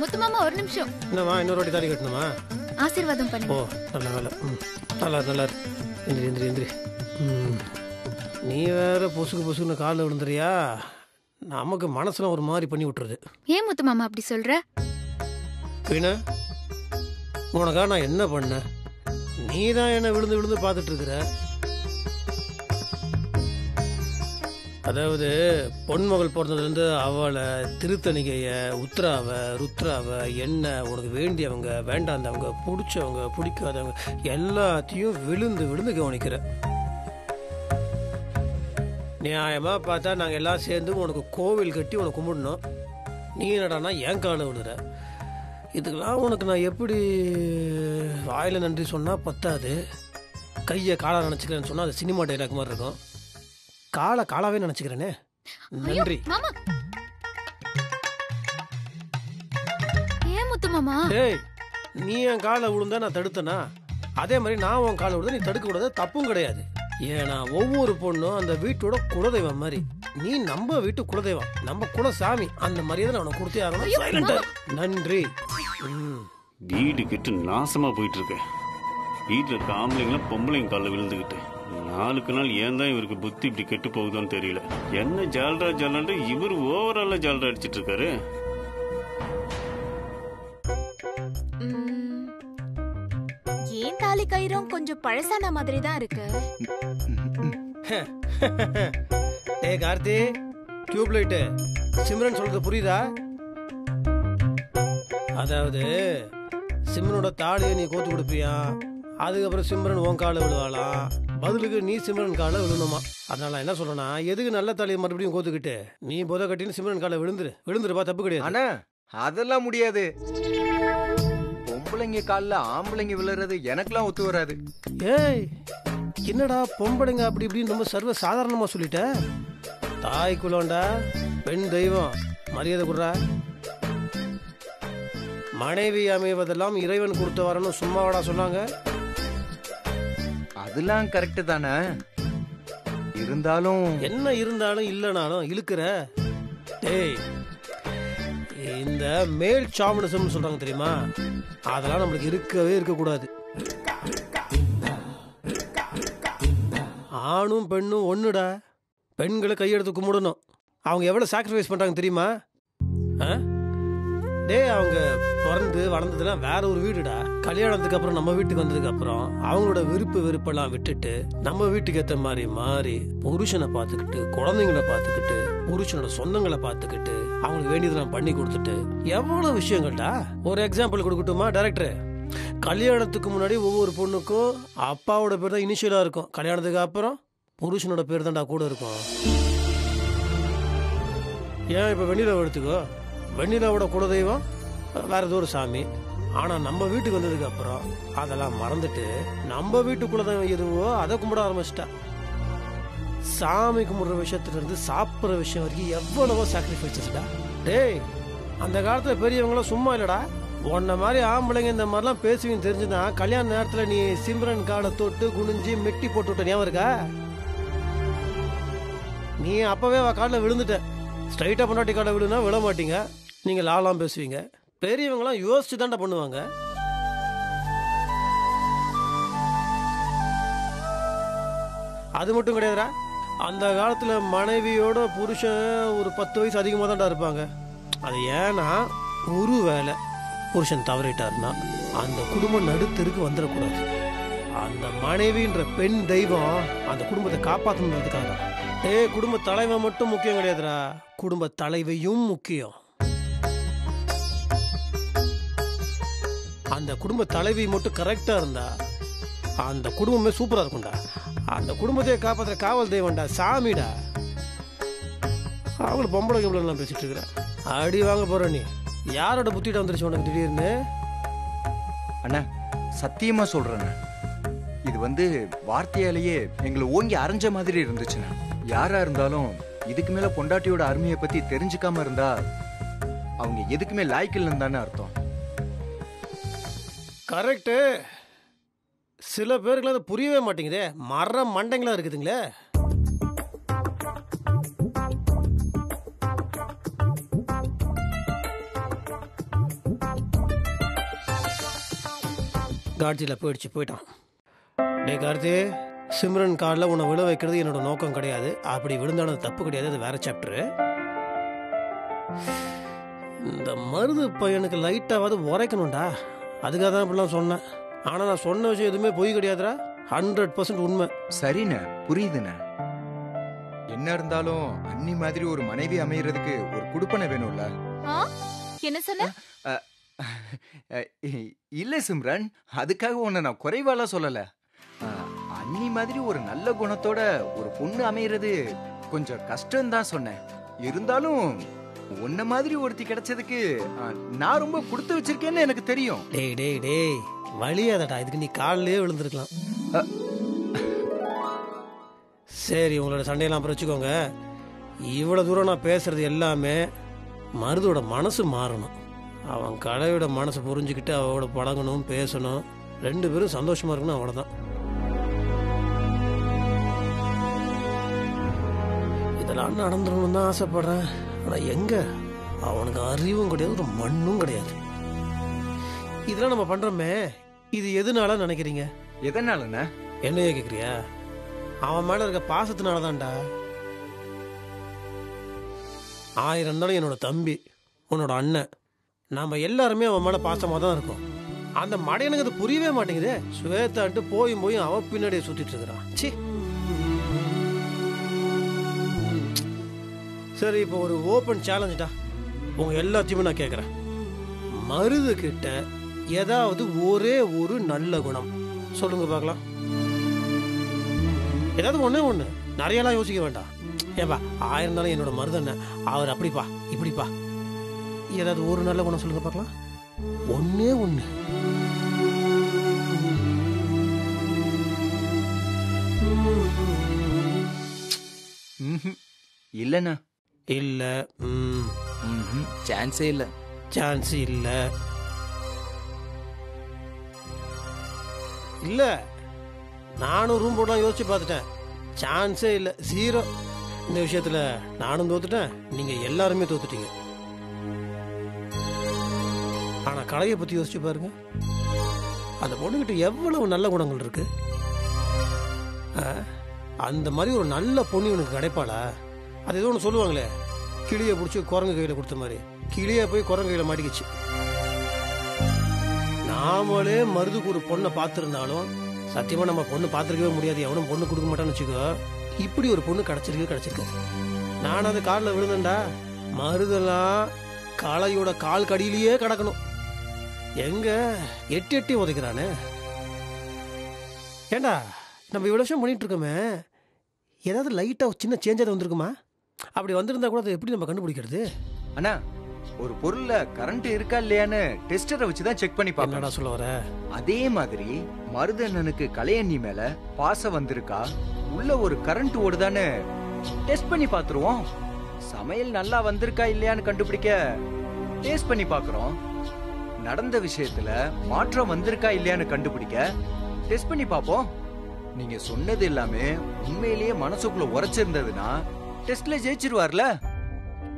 முத்து மாமா ஒரு நிமிஷம். என்னம்மா இன்னொரு வாட்டி தாலி கட்டணுமா? ஆசீர்வாதம் பண்ணுங்க. ஓ நல்ல வேலை. நல்லா நல்லா எந்திரி எந்திரி எந்திரி. நீ வேற பொசுக்குன்னு காலில் விழுந்துறியா? நமக்கு மனசுல ஒரு மாதிரி பண்ணி விட்டுருது. ஏன் முத்து மாமா அப்படி சொல்ற? பின்ன உனக்கா நான் என்ன பண்ண? நீ தான் என்ன விழுந்து விழுந்து பார்த்துட்டு இருக்கிற. அதாவது பொன்மகள் பிறந்ததுலேருந்து அவளை, திருத்தணிகைய, உத்ராவை, ருத்ராவை, என்ன உனக்கு வேண்டியவங்க, வேண்டாந்தவங்க, பிடிச்சவங்க, பிடிக்காதவங்க எல்லாத்தையும் விழுந்து விழுந்து கவனிக்கிற. நியாயமாக பார்த்தா நாங்கள் எல்லாம் சேர்ந்து உனக்கு கோவில் கட்டி உனக்கு கும்பிடணும். நீ என்னடானா என் காலை விழுற. இதுக்கெல்லாம் உனக்கு நான் எப்படி வாயில் நன்றி சொன்னால் பத்தாது. கையை காலாக நினச்சிக்கிறேன்னு சொன்னால் அது சினிமா டைலாக் மாதிரி இருக்கும். காலாவே நினைச்சுக்கிறேனே. நன்றி மாமா. ஏன் முத்து மாமா? டேய், நீ என் காலை விழுந்தா நான் தடுத்தனா? அதே மாதிரி நான் உன் காலை விழுந்தா நீ தடுக்க கூடாது. தப்பும் கிடையாது. ஏன்னா ஒவ்வொரு பொண்ணும் அந்த வீட்டோட குலதெய்வம் மாதிரி. நீ நம்ம வீட்டு குலதெய்வம், நம்ம குலசாமி. அந்த மரியாதை அவனை கொடுத்தே ஆகணும். நன்றி. வீடு கெட்டு நாசமா போயிட்டு இருக்கு. வீட்டுல இருக்க ஆம்பளைங்களும் பொம்பளைங்க காலில் விழுந்துகிட்டு நாளுக்கு நாள் ஏன் தான் இவருக்கு புத்தி இப்படி கெட்டு போகுதுன்னு தெரியல. என்ன ஜால்ரா இவர் ஓவரால ஜால்ரா அடிச்சிட்டு இருக்காரு. ஏன் தாலி கயிறும் கொஞ்சம் பழசான மாதிரி தான் இருக்கு. டேய் கார்த்தி, டியூப் லைட், சிம்ரன் சொல்றது புரியுதா? அதாவது சிம்ரனோட தாலியை நீ கோத்து கொடுப்பியா, அதுக்கப்புறம் சிம்ரன் உன் காலை விழுவாளாம். பதிலுக்கு நீ சிம்ரன் காலை விழுணுமா. அதனால என்ன சொல்றேன்னா, எதுக்கு நல்ல தாலியை மறுபடியும் கோத்துக்கிட்டு நீ போத கட்டின்னு சிம்ரன் காலை விழுந்துருப்பா. தப்பு கிடையாது. ஆனா அதெல்லாம் முடியாது. பொம்பளைங்க காலில் ஆம்பளைங்க விழுறது எனக்கெல்லாம் ஒத்து வராது. ஏய் என்னடா பொம்பளைங்க அப்படி இப்படின்னு ரொம்ப சர்வ சாதாரணமா சொல்லிட்ட. தாய் குலோண்டா, பெண் தெய்வம், மரியாதை குடுறா. மனைவி அமைவதெல்லாம் இறைவன் கொடுத்த வரணும் சும்மாவாடா சொன்னாங்க. அதெல்லாம் கரெக்ட் தானே. இருந்தாலும் என்ன இருந்தாலும் இல்லைனாலும் இழுக்கிற. டேய், இந்த மேல் சாமனிசம் சொல்றாங்க தெரியுமா, அதெல்லாம் நம்மளுக்கு இருக்கக்கூடாது. ஆணும் பெண்ணும் ஒண்ணுடா. பெண்களை கையெடுத்து கும்பிடணும். அவங்க எவ்வளவு சாக்ரிஃபைஸ் பண்றாங்க தெரியுமா? டேய், அவங்க பிறந்து வளர்ந்ததுலாம் வேற ஒரு வீடுடா. கல்யாணத்துக்கு அப்புறம் நம்ம வீட்டுக்கு வந்ததுக்கு அப்புறம் அவங்களோட வெறுப்பெல்லாம் விட்டுட்டு நம்ம வீட்டுக்கு ஏற்ற மாதிரி மாறி புருஷனை பார்த்துக்கிட்டு, குழந்தைங்களை பார்த்துக்கிட்டு, புருஷனோட சொந்தங்களை பார்த்துக்கிட்டு, அவங்களுக்கு வேண்டியதெல்லாம் பண்ணி கொடுத்துட்டு எவ்வளவு விஷயங்கள்டா. ஒரு எக்ஸாம்பிள் கொடுக்கட்டுமா டைரக்டர்? கல்யாணத்துக்கு முன்னாடி ஒவ்வொரு பொண்ணுக்கும் அப்பாவோட பேர் தான் இனிஷியலா இருக்கும். கல்யாணத்துக்கு அப்புறம் புருஷனோட பேர் தான்டா கூட இருக்கும். ஏன் இப்ப வெண்ணிலாவை எடுத்துக்கோ. வெண்ணிலாவோட குலதெய்வம் வேற ஏதோ ஒரு சாமி. ஆனா நம்ம வீட்டுக்கு வந்ததுக்கு அப்புறம் அதெல்லாம் மறந்துட்டு நம்ம வீட்டு குலதெய்வம் எதுவோ அதை கும்பிட ஆரம்பிச்சிட்டா. சாமி கும்பிடுற விஷயத்துல இருந்து சாப்பிட்ற விஷயம் வரைக்கும் எவ்வளவோ சாக்ரிஃபைசஸ்டா. டேய், அந்த காலத்துல பெரியவங்களும் சும்மா இல்லடா. உன்ன மாதிரி ஆம்பளைங்க இந்த மாதிரிலாம் பேசுவீங்கன்னு தெரிஞ்சுதான் கல்யாண நேரத்துல நீ சிம்ரன் காலை தொட்டு குனிஞ்சு மெட்டி போட்டு விட்ட ஞாபகம் இருக்கா? நீ அப்பவே காலில் விழுந்துட்ட. ஸ்ட்ரைட்டா பொண்டாட்டி காலில் விழுனா விழ மாட்டீங்க. நீங்க லாலாம் பேசுவீங்க. பெரியவங்களாம் யோசிச்சு தாண்டா பண்ணுவாங்க. அது மட்டும் கிடையாதுடா. அந்த காலத்துல மனைவியோட புருஷன் ஒரு 10 வயசு அதிகமாக தான்டா இருப்பாங்க. அது ஏன்னா ஒரு வேளை புருஷன் தவறிட்டாருன்னா அந்த குடும்பம் நடுத்தருக்கு வந்துடக்கூடாது. அந்த மனைவின்ற பெண் தெய்வம் அந்த குடும்பத்தை காப்பாற்றணுன்றதுக்காக தான். குடும்ப தலைவன் மட்டும் முக்கியம் கிடையாதுடா, குடும்ப தலைவையும் முக்கியம். அந்த குடும்ப தலைவி மட்டும் கரெக்டா இருந்தா அந்த குடும்பமே சூப்பரா இருக்கும்டா. அந்த குடும்பத்தை காப்பாற்ற காவல் தெய்வம்டா, சாமிடா. அவங்கள பொம்பளை எல்லாம் பேசிட்டு இருக்கிற அடி வாங்க போற. நீ யாரோட புத்திட்ட வந்துருச்சு உனக்கு திடீர்னு? அண்ணா சத்தியமா சொல்றேண்ணா, இது வார்த்தையாலேயே எங்களை ஓங்கி அரைஞ்ச மாதிரி இருந்துச்சுண்ணா. யாரா இருந்தாலும் இதுக்கு மேல பொண்டாட்டியோட அருமையை பத்தி தெரிஞ்சுக்காம இருந்தா அவங்க எதுக்குமே லாய்க்கில்லைன்னு தானே அர்த்தம். கரெக்டு. சில பேருக்கு அது புரியவே மாட்டேங்குதே. மர மண்டைங்களா இருக்குதுங்களே. காட்சியில் போயிட்டான். டே கார்த்தி, சிம்ரன் காலில் உன்னை விழ வைக்கிறது என்னோட நோக்கம் கிடையாது. அப்படி விழுந்தானது தப்பு கிடையாது, அது வேற சாப்டரு. இந்த மருது பையனுக்கு லைட்டாவது உரைக்கணும்டா, அதுக்காக தான் இப்படிலாம் சொன்னேன். ஆனால் நான் சொன்ன விஷயம் எதுவுமே பொய் கிடையாதுடா, 100% உண்மை. சரிண்ணே, புரியுதுண்ணே. என்ன இருந்தாலும் அண்ணி மாதிரி ஒரு மனைவி அமையறதுக்கு ஒரு குடுப்பனை வேணும்ல. என்ன சொன்ன? இல்ல சிம்ரன், அதுக்காக உன்னை நான் குறைவாலாம் சொல்லல. அண்ணி மாதிரி ஒரு நல்ல குணத்தோட ஒரு பொண்ணு அமையறது கொஞ்சம் கஷ்டம் தான் சொன்னேன். இருந்தாலும் உன்ன மாதிரி ஒருத்தி கிடைச்சதுக்கு நான் ரொம்ப கொடுத்து வச்சிருக்கேன்னு எனக்கு தெரியும். டேய் டேய் டேய், வழியாதடா, இதுக்கு நீ காலிலே விழுந்திருக்கலாம். சரி, உங்களோட சண்டையெல்லாம் அப்புறம் வச்சுக்கோங்க. இவ்வளவு தூரம் நான் பேசுறது எல்லாமே மருதோட மனசு மாறணும். அவன் கலையோட மனசை புரிஞ்சுக்கிட்டு அவளோட பழகணும், பேசணும், 2 பேரும் சந்தோஷமா இருக்கணும், அவ்வளவுதான். இதெல்லாம் நடந்துடணும்னு தான் ஆசைப்படுறேன். ஆனா எங்க, அவனுக்கு அறிவும் கிடையாது, ஒரு மண்ணும் கிடையாது. இதெல்லாம் நம்ம பண்றோமே, இது எதுனால நினைக்கிறீங்க? எதனாலண்ணா? என்னையே கேக்குறியா? அவன் மேல இருக்க பாசத்தினாலதான்டா. 1000 இருந்தாலும் என்னோட தம்பி, உன்னோட அண்ணன், நாம எல்லாருமே அவன் மேல பாசமா தான் இருக்கோம். அந்த மடையனுக்கு அது புரியவே மாட்டேங்குது. சுவேத்தான்ட்டு போய் அவ பின்னாடியே சுத்திட்டு இருக்கிறான். சி. சரி, இப்போ ஒரு ஓப்பன் சேலஞ்சுடா, உங்க எல்லாத்தையுமே நான் கேட்கறேன். மருது கிட்ட ஏதாவது ஒரே ஒரு நல்ல குணம் சொல்லுங்க பார்க்கலாம். ஏதாவது ஒண்ணு, நிறையலாம் யோசிக்க வேண்டாம். ஏப்பா 1000 இருந்தாலும் என்னோட மருதண்ண அவர் அப்படிப்பா இப்படிப்பா. ஏதாவது ஒரு நல்ல குணம் சொல்லுங்க பார்க்கலாம். ஒண்ணே ஒண்ணு. இல்லண்ணா. இல்ல. சான்ஸே இல்ல. சான்ஸ் இல்ல. இல்ல, நானும் ரூம் போடலாம் யோசிச்சு பார்த்துட்டேன். சான்ஸே இல்ல, 0. இந்த விஷயத்துல நானும் தோத்துட்டேன், நீங்க எல்லாருமே தோத்துட்டீங்க. ஆனா கலையை பத்தி யோசிச்சு பாருங்க. அந்த பொண்ணுகிட்ட எவ்வளவு நல்ல குணங்கள் இருக்கு. அந்த மாதிரி ஒரு நல்ல பொண்ணு இவனுக்கு கிடைப்பாளா? அது ஏதோ ஒன்று சொல்லுவாங்களே, கிளியை பிடிச்சி குரங்கு கையில கொடுத்த மாதிரி. கிளியை போய் குரங்கு கையில மாட்டிக்கிச்சு. நாமளே மருதுக்கு ஒரு பொண்ணை பார்த்திருந்தாலும் சத்தியமா நம்ம பொண்ணு பார்த்திருக்கவே முடியாது. எவனும் பொண்ணு கொடுக்க மாட்டான்னு வச்சுக்கோ. இப்படி ஒரு பொண்ணு கிடைச்சிருக்காது. நான் அது காலில் விழுந்தேன்டா. மருதெல்லாம் கலையோட கால் கடியிலேயே கிடக்கணும். எங்க எட்டி உதைக்கிறானே. ஏண்டா, நம்ம இவ்வளவு வருஷம் பண்ணிட்டு இருக்கோமே, ஏதாவது லைட்டா சின்ன சேஞ்சாக வந்திருக்குமா? அப்படி வந்திருந்தா கூட அதை எப்படி நம்ம கண்டுபிடிக்கிறது? அண்ணா, ஒரு பொருள்ல கரண்ட் இருக்கா இல்லையான்னு டெஸ்டரை வச்சுதான் செக் பண்ணி பாப்பேன். என்னடா சொல்ல வர? அதே மாதிரி மருதண்ணனுக்கு கலையண்ணி மேல பாசம் வந்திருக்கா, உள்ள ஒரு கரண்ட் ஓடுதான்னு டெஸ்ட் பண்ணி பாத்துருவோம். சமையல் நல்லா வந்திருக்கா இல்லையான்னு கண்டுபிடிக்க டேஸ்ட் பண்ணி பாக்குறோம். நடந்த விஷயத்துல மாற்றம் வந்திருக்கா இல்லையான்னு கண்டுபிடிக்க டெஸ்ட் பண்ணி பாப்போம். நீங்க சொன்னது எல்லாமே உண்மையிலேயே மனசுக்குள்ள உரைச்சிருந்ததுன்னா டெஸ்ட்ல ஜெயிச்சிருவார்ல.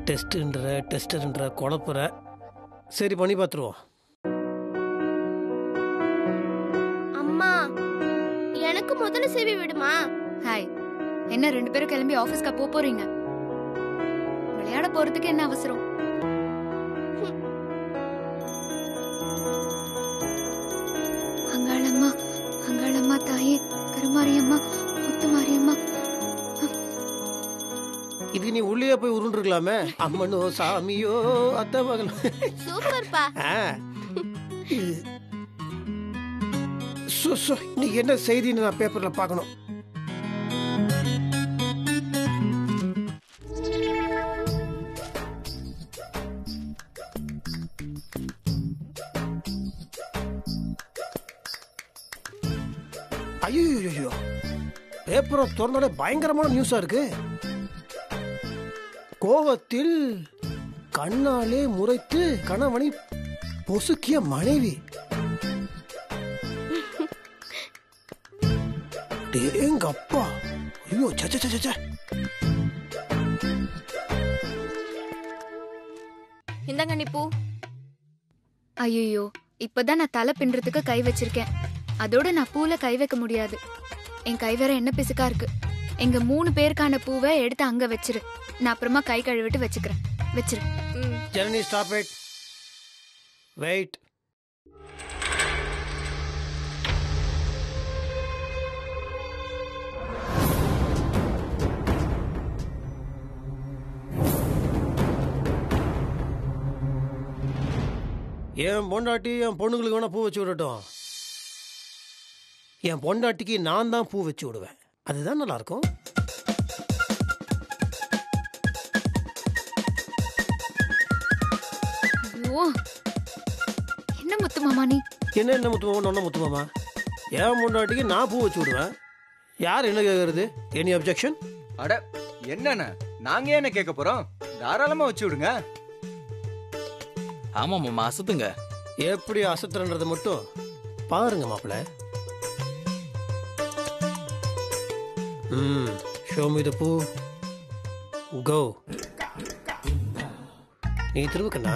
டெஸ்டர்ன்ற குழப்புற. சரி, பண்ணி பார்த்துருவோம். அம்மா, எனக்கு முதல்ல சேவை விடுமா? ஹாய், என்ன 2 பேரும் கிளம்பி ஆபீஸ்க்கு போறீங்க? விளையாட போறதுக்கு என்ன அவசரம்? அங்காளம்மா, அங்காளம்மா தாயே, கருமாரியம்மா, முத்துமாரியம்மா. இது நீ உள்ளே போய் உருண்டுருக்கலாமே. அம்மனோ சாமியோ அத்த மகள். சூப்பர்ப்பா. இன்னைக்கு என்ன செய்தின்னு நான் பேப்பர்ல பார்க்கணும். ஐயோ, பேப்பரை திறந்தாலே பயங்கரமான நியூஸா இருக்கு. கோவத்தில் கண்ணாலே முறைத்து கணவனை பொசுக்கிய மனைவி. எங்க அப்பா, ஐயோ, இந்தங்க நீ பூ. ஐயோ, இப்பதான் நான் தலை பின்றதுக்கு கை வச்சிருக்கேன். அதோட நான் பூல கை வைக்க முடியாது. என் கை வேற என்ன பிசுக்கா இருக்கு. எங்க 3 பேருக்கான பூவை எடுத்து அங்க வச்சிரு. நான் அப்புறமா கை கழுவிட்டு வச்சுக்கிறேன். வச்சிரு. Janani stop it. வெயிட். என் பொண்டாட்டி என் பொண்ணுங்களுக்கு வேணா பூ வச்சு விடட்டும். என் பொண்டாட்டிக்கு நான் தான் பூ வச்சு விடுவேன். அதுதான் நல்லா இருக்கும். ஐயோ, என்ன முத்து மாமா நீ? என்ன முத்துமாமா ஒன்ன முத்துமாமா? என் பொண்டாட்டிக்கு நான் பூ வச்சு விடுவேன். யார் என்ன கேட்கறது? Any objection? அட என்னண்ணா, நாங்க என்ன கேட்க போறோம்? தாராளமா வச்சு விடுங்க. ஆமா மாமா, அசத்துங்க. எப்படி அசத்துறன்றதை மட்டும் பாருங்க மாப்பிள்ள. ஷோ மீ தி பூ. கோ. நீ திருவுக்கண்ணா.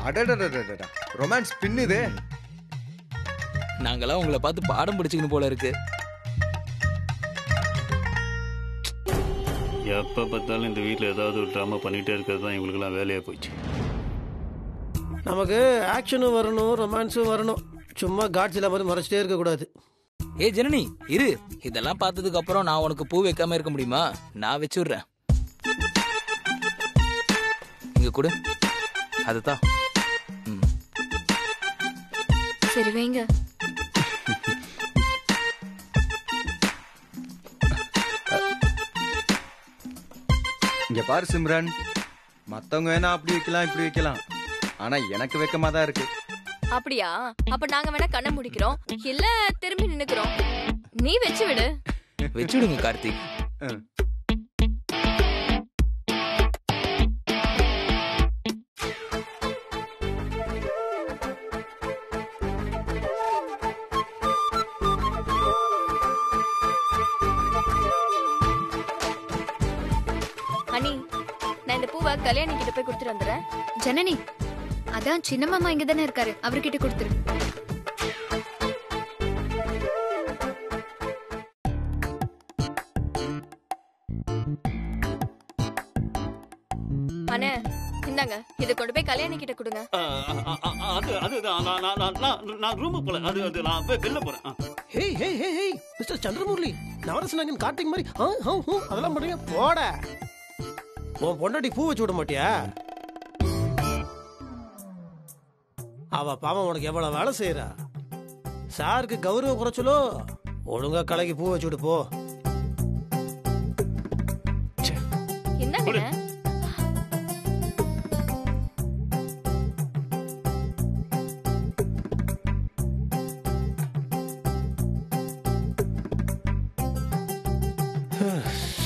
அடடடடடா, ரொமான்ஸ் பின்னுது. நாங்கெல்லாம் உங்களை பார்த்து பாடம் பிடிச்சுக்கணும் போல இருக்கு. எப்ப பார்த்தாலும் இந்த வீட்டில் ஏதாவது ஒரு ட்ராமா பண்ணிட்டே இருக்கிறது தான் இவங்களுக்கெல்லாம் வேலையா போயிடுச்சு. நமக்கு ஆக்ஷனும் வரணும், ரொமான்ஸும் வரணும். சும்மா காட்சியில மாதிரி மறைச்சிட்டே இருக்க கூடாது. ஏ ஜனனி இரு, இதெல்லாம் பார்த்ததுக்கு அப்புறம் நான் உனக்கு பூ வைக்காம இருக்க முடியுமா? நான் வச்சு விடுறேன். இங்க கூட அதுதான். சரி வைங்க. இங்க பாரு சிம்ரன், மத்தவங்க வேணா அப்படி வைக்கலாம் இப்படி வைக்கலாம், ஆனா எனக்கு வெக்கமா தான் இருக்கு. அப்படியா? அப்ப நாங்க வேணா கண்ணை முடிக்கிறோம், இல்ல திரும்பி நின்னுக்கிறோம். நீ வச்சு விடு. வச்சு விடுங்க கார்த்திக். அனி, நான் இந்த பூவை கல்யாணி கிட்ட போய் கொடுத்துட்டு வந்துடுறேன். ஜனனி, அதான் சின்ன மாமா இங்க தானே இருக்காரு, அவர்கிட்ட கொடுத்துரு. அண்ணே இந்தாங்க, இதை கொண்டு போய் கல்யாணி கிட்ட கொடுங்க. நான் ரூமுக்கு போல, அது நான் வெளில போறேன். ஹே ஹே ஹே ஹே மிஸ்டர் சந்திரமுரளி, நவரசனாங்கன் கார்த்திக் மாதிரி அதெல்லாம் பண்ணுங்க. போட. உன் பொண்டாட்டி பூ வச்சு விட மாட்டியா? அவ பாவம் உனக்கு எவ்வளவு வேலை செய்யறா. சாருக்கு கௌரவம் குறைச்சலோ. ஒழுங்கா கலைக்கு பூ வச்சு விடு போ. இந்தாங்க.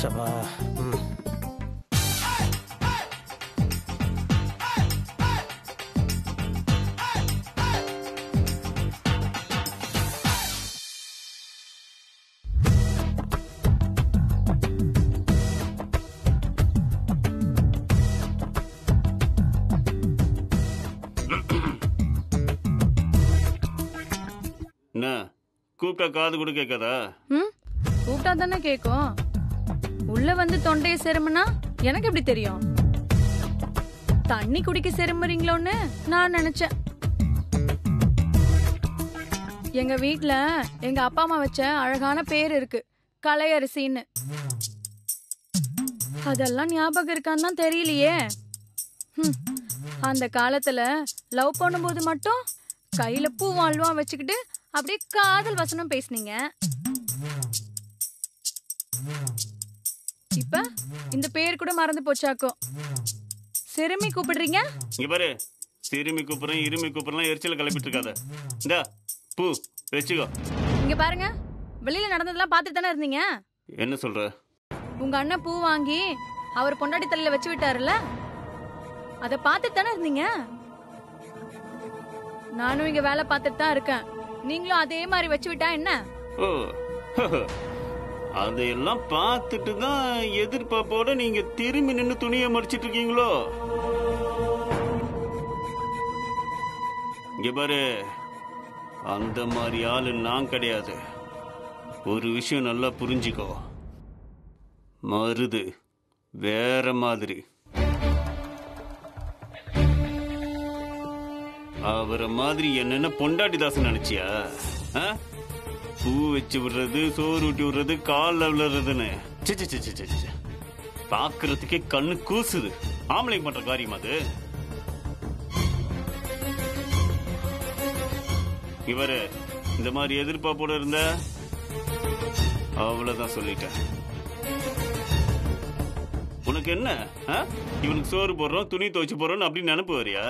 சபா. என்ன கூப்பிட்டா காது கூட கேட்காதா? கூப்பிட்டா தானே கேக்கும். உள்ள வந்து தொண்டைய செருமுனா எனக்கு எப்படி தெரியும்? தண்ணி குடிக்க செருமுறீங்களோன்னு நான் நினைச்சேன். எங்க வீட்ல எங்க அப்பா அம்மா வச்ச அழகான பேர் இருக்கு, கலையரசின்னு. அதெல்லாம் ஞாபகம் இருக்கான்னு தான் தெரியலையே. அந்த காலத்துல லவ் பண்ணும்போது மட்டும் கையில பூ வாழ்வா வச்சுக்கிட்டு அப்படியே காதல் வசனம் பேசுனீங்க. இப்ப இந்த பேர் கூட மறந்து போச்சாக்கோ. சிறுமி கூப்பிடுறீங்க? இங்க பாரு, சிறுமி கூப்பிடுறேன் இருமி கூப்பிடுறேன் எரிச்சல கிளப்பிட்டு இருக்காத. இந்தா பூ வச்சுக்கோ. இங்க பாருங்க, வெளியில நடந்ததெல்லாம் பாத்துட்டு தானே இருந்தீங்க. என்ன சொல்ற? உங்க அண்ணன் பூ வாங்கி அவர் பொண்டாட்டி தலையில வச்சு விட்டாருல்ல, அத பார்த்துட்டு தானே இருந்தீங்க. நானும் இங்க வேலை பார்த்துட்டு தான் இருக்கேன். நீங்களும் அதே மாதிரி வச்சு விட்டா என்ன? ஓ அதையெல்லாம் பார்த்துட்டு தான் எதிர்பார்ப்போட நீங்க திரும்பி நின்று துணியை மடிச்சிட்டு இருக்கீங்களோ? இங்க பாரு, அந்த மாதிரி ஆளு நான் கிடையாது. ஒரு விஷயம் நல்லா புரிஞ்சுக்கோ, மருது வேற மாதிரி. அவரை மாதிரி என்னென்ன பொண்டாட்டி தாசன் நினைச்சியா? பூ வச்சு விடுறது, சோறு ஊட்டி விடுறது, காலில் விழுறதுன்னு பாக்குறதுக்கே கண்ணு கூசுது. ஆம்பளைங்க பண்ற காரியம் அது. இவரு இந்த மாதிரி எதிர்பார்ப்போட இருந்த அவ்வளவுதான் சொல்லிட்டேன். உனக்கு என்ன, இவனுக்கு சோறு போடுறோம், துணி துவைச்சு போடுறோம் அப்படின்னு நினைப்பு வரியா?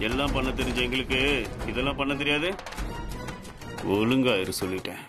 எல்லாம் பண்ண தெரிஞ்ச எங்களுக்கு இதெல்லாம் பண்ண தெரியாது. ஒழுங்கா இரு சொல்லிட்டேன்.